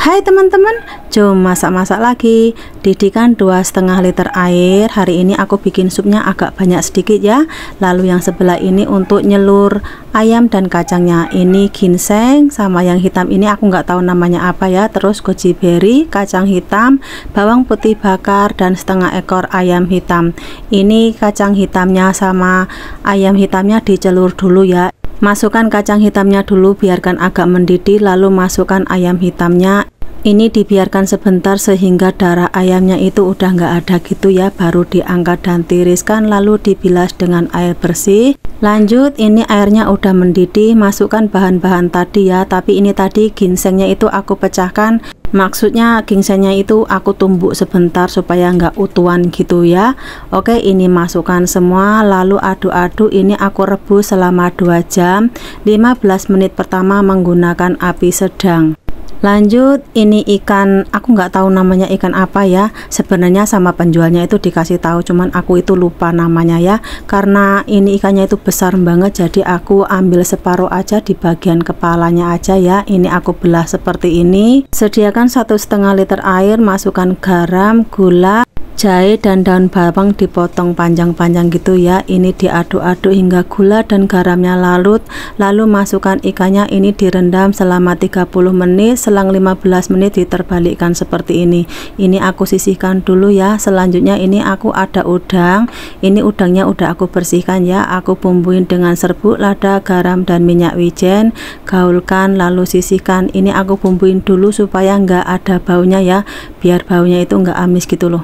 Hai teman-teman, jom masak-masak lagi. Didikan 2,5 liter air. Hari ini aku bikin supnya agak banyak sedikit ya. Lalu yang sebelah ini untuk nyelur ayam dan kacangnya. Ini ginseng sama yang hitam ini aku nggak tahu namanya apa ya. Terus goji berry, kacang hitam, bawang putih bakar, dan setengah ekor ayam hitam. Ini kacang hitamnya sama ayam hitamnya dicelur dulu ya. Masukkan kacang hitamnya dulu, biarkan agak mendidih, lalu masukkan ayam hitamnya. Ini dibiarkan sebentar sehingga darah ayamnya itu udah nggak ada gitu ya. Baru diangkat dan tiriskan, lalu dibilas dengan air bersih. Lanjut, ini airnya udah mendidih, masukkan bahan-bahan tadi ya. Tapi ini tadi ginsengnya itu aku pecahkan. Maksudnya ginsengnya itu aku tumbuk sebentar supaya nggak utuhan gitu ya. Oke, ini masukkan semua, lalu aduk-aduk. Ini aku rebus selama 2 jam. 15 menit pertama menggunakan api sedang. Lanjut, ini ikan, aku nggak tahu namanya ikan apa ya. Sebenarnya sama penjualnya itu dikasih tahu, cuman aku itu lupa namanya ya. Karena ini ikannya itu besar banget, jadi aku ambil separuh aja di bagian kepalanya aja ya. Ini aku belah seperti ini. Sediakan 1,5 liter air, masukkan garam, gula, jahe, dan daun bawang dipotong panjang-panjang gitu ya. Ini diaduk-aduk hingga gula dan garamnya larut. Lalu masukkan ikannya, ini direndam selama 30 menit. Selang 15 menit diterbalikkan seperti ini. Ini aku sisihkan dulu ya. Selanjutnya ini aku ada udang. Ini udangnya udah aku bersihkan ya. Aku bumbuin dengan serbuk, lada, garam, dan minyak wijen. Gaulkan lalu sisihkan. Ini aku bumbuin dulu supaya nggak ada baunya ya. Biar baunya itu nggak amis gitu loh.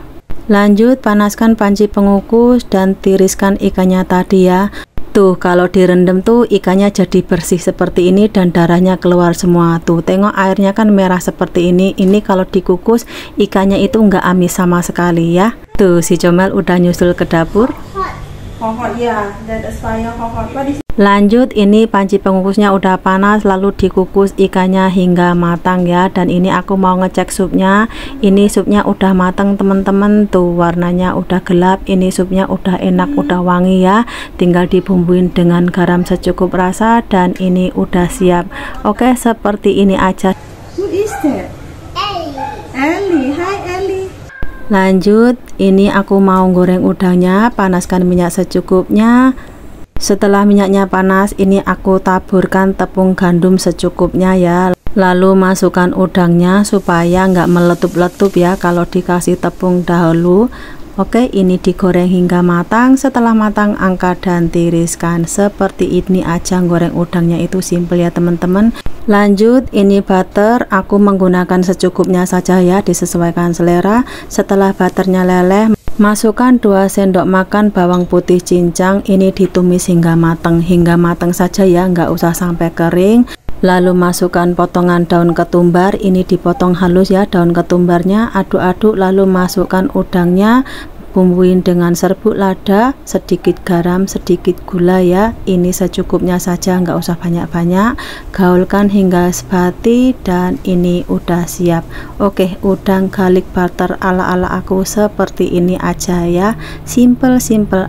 Lanjut, panaskan panci pengukus dan tiriskan ikannya tadi ya. Tuh, kalau direndam tuh ikannya jadi bersih seperti ini dan darahnya keluar semua. Tuh, tengok airnya kan merah seperti ini. Ini kalau dikukus ikannya itu nggak amis sama sekali ya. Tuh, si Comel udah nyusul ke dapur. Lanjut, ini panci pengukusnya udah panas, lalu dikukus ikannya hingga matang ya. Dan ini aku mau ngecek supnya. Ini supnya udah matang teman-teman. Tuh, warnanya udah gelap. Ini supnya udah enak, udah wangi ya. Tinggal dibumbuin dengan garam secukup rasa dan ini udah siap. Oke, seperti ini aja. Who is that? Ellie. Hi Ellie. Lanjut, ini aku mau goreng udangnya. Panaskan minyak secukupnya. Setelah minyaknya panas, ini aku taburkan tepung gandum secukupnya ya. Lalu masukkan udangnya supaya nggak meletup-letup ya kalau dikasih tepung dahulu. Oke, ini digoreng hingga matang. Setelah matang, angkat dan tiriskan. Seperti ini aja goreng udangnya, itu simple ya teman-teman. Lanjut, ini butter, aku menggunakan secukupnya saja ya, disesuaikan selera. Setelah butternya leleh, masukkan 2 sendok makan bawang putih cincang. Ini ditumis hingga matang saja ya, nggak usah sampai kering. Lalu masukkan potongan daun ketumbar, ini dipotong halus ya daun ketumbarnya. Aduk-aduk lalu masukkan udangnya. Bumbuin dengan serbuk, lada, sedikit garam, sedikit gula ya. Ini secukupnya saja, nggak usah banyak-banyak. Gaulkan hingga sebati dan ini udah siap. Oke, udang garlic butter ala-ala aku seperti ini aja ya. Simple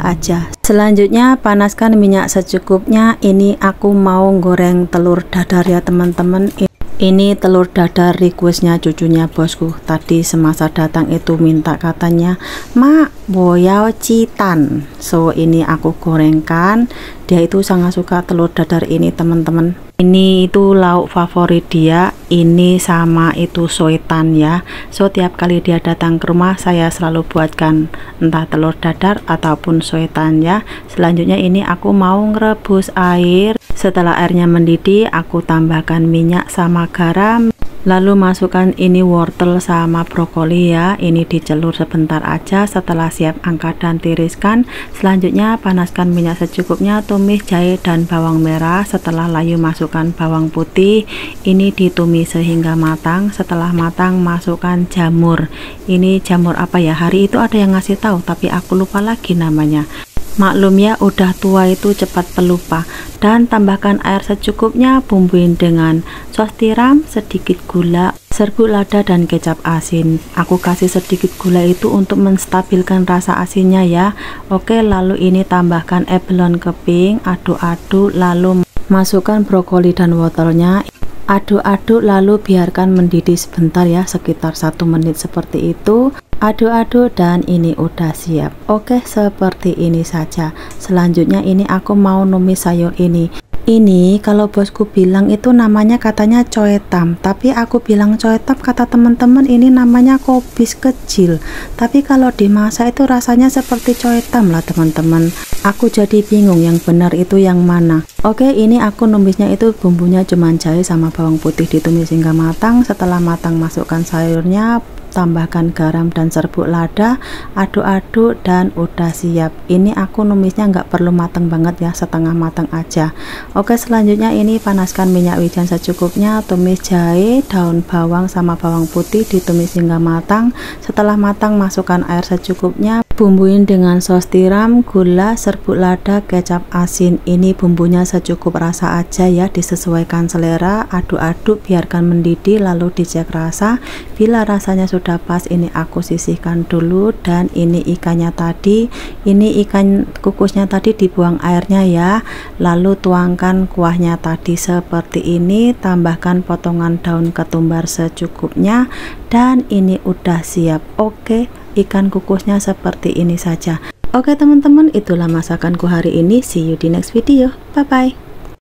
aja. Selanjutnya panaskan minyak secukupnya. Ini aku mau goreng telur dadar ya teman-teman. Ini telur dadar requestnya cucunya bosku. Tadi semasa datang itu minta, katanya, "Mak, boyao citan." So ini aku gorengkan. Dia itu sangat suka telur dadar ini teman-teman. Ini itu lauk favorit dia. Ini sama itu soetan ya. So tiap kali dia datang ke rumah saya selalu buatkan entah telur dadar ataupun soetan ya. Selanjutnya ini aku mau ngerebus air. Setelah airnya mendidih, aku tambahkan minyak sama garam. Lalu masukkan ini wortel sama brokoli ya. Ini dicelur sebentar aja. Setelah siap, angkat dan tiriskan. Selanjutnya panaskan minyak secukupnya. Tumis jahe dan bawang merah. Setelah layu masukkan bawang putih. Ini ditumis sehingga matang. Setelah matang masukkan jamur. Ini jamur apa ya? Hari itu ada yang ngasih tahu tapi aku lupa lagi namanya. Maklum ya, udah tua itu cepat pelupa. Dan tambahkan air secukupnya. Bumbuin dengan sos tiram, sedikit gula, serbuk lada, dan kecap asin. Aku kasih sedikit gula itu untuk menstabilkan rasa asinnya ya. Oke, lalu ini tambahkan abalone keping. Aduk-aduk lalu masukkan brokoli dan wortelnya. Aduk-aduk lalu biarkan mendidih sebentar ya, sekitar 1 menit seperti itu. Aduk-aduk dan ini udah siap. Oke, seperti ini saja. Selanjutnya ini aku mau numis sayur ini. Ini kalau bosku bilang itu namanya katanya coetam, tapi aku bilang coetam, kata teman-teman ini namanya kobis kecil. Tapi kalau dimasak itu rasanya seperti coetam lah teman-teman. Aku jadi bingung yang benar itu yang mana. Oke, ini aku numisnya itu bumbunya cuma jahe sama bawang putih ditumis hingga matang. Setelah matang masukkan sayurnya, tambahkan garam dan serbuk lada, aduk-aduk dan udah siap. Ini aku numisnya nggak perlu matang banget ya, setengah matang aja. Oke, selanjutnya ini panaskan minyak wijen secukupnya, tumis jahe, daun bawang sama bawang putih ditumis hingga matang. Setelah matang masukkan air secukupnya, bumbuin dengan saus tiram, gula, serbuk lada, kecap asin. Ini bumbunya secukup rasa aja ya, disesuaikan selera. Aduk-aduk biarkan mendidih lalu dicek rasa. Bila rasanya sudah pas, ini aku sisihkan dulu. Dan ini ikannya tadi, ini ikan kukusnya tadi dibuang airnya ya, lalu tuangkan kuahnya tadi seperti ini, tambahkan potongan daun ketumbar secukupnya, dan ini udah siap. Oke, ikan kukusnya seperti ini saja. Oke teman-teman, itulah masakanku hari ini. See you di next video. Bye bye.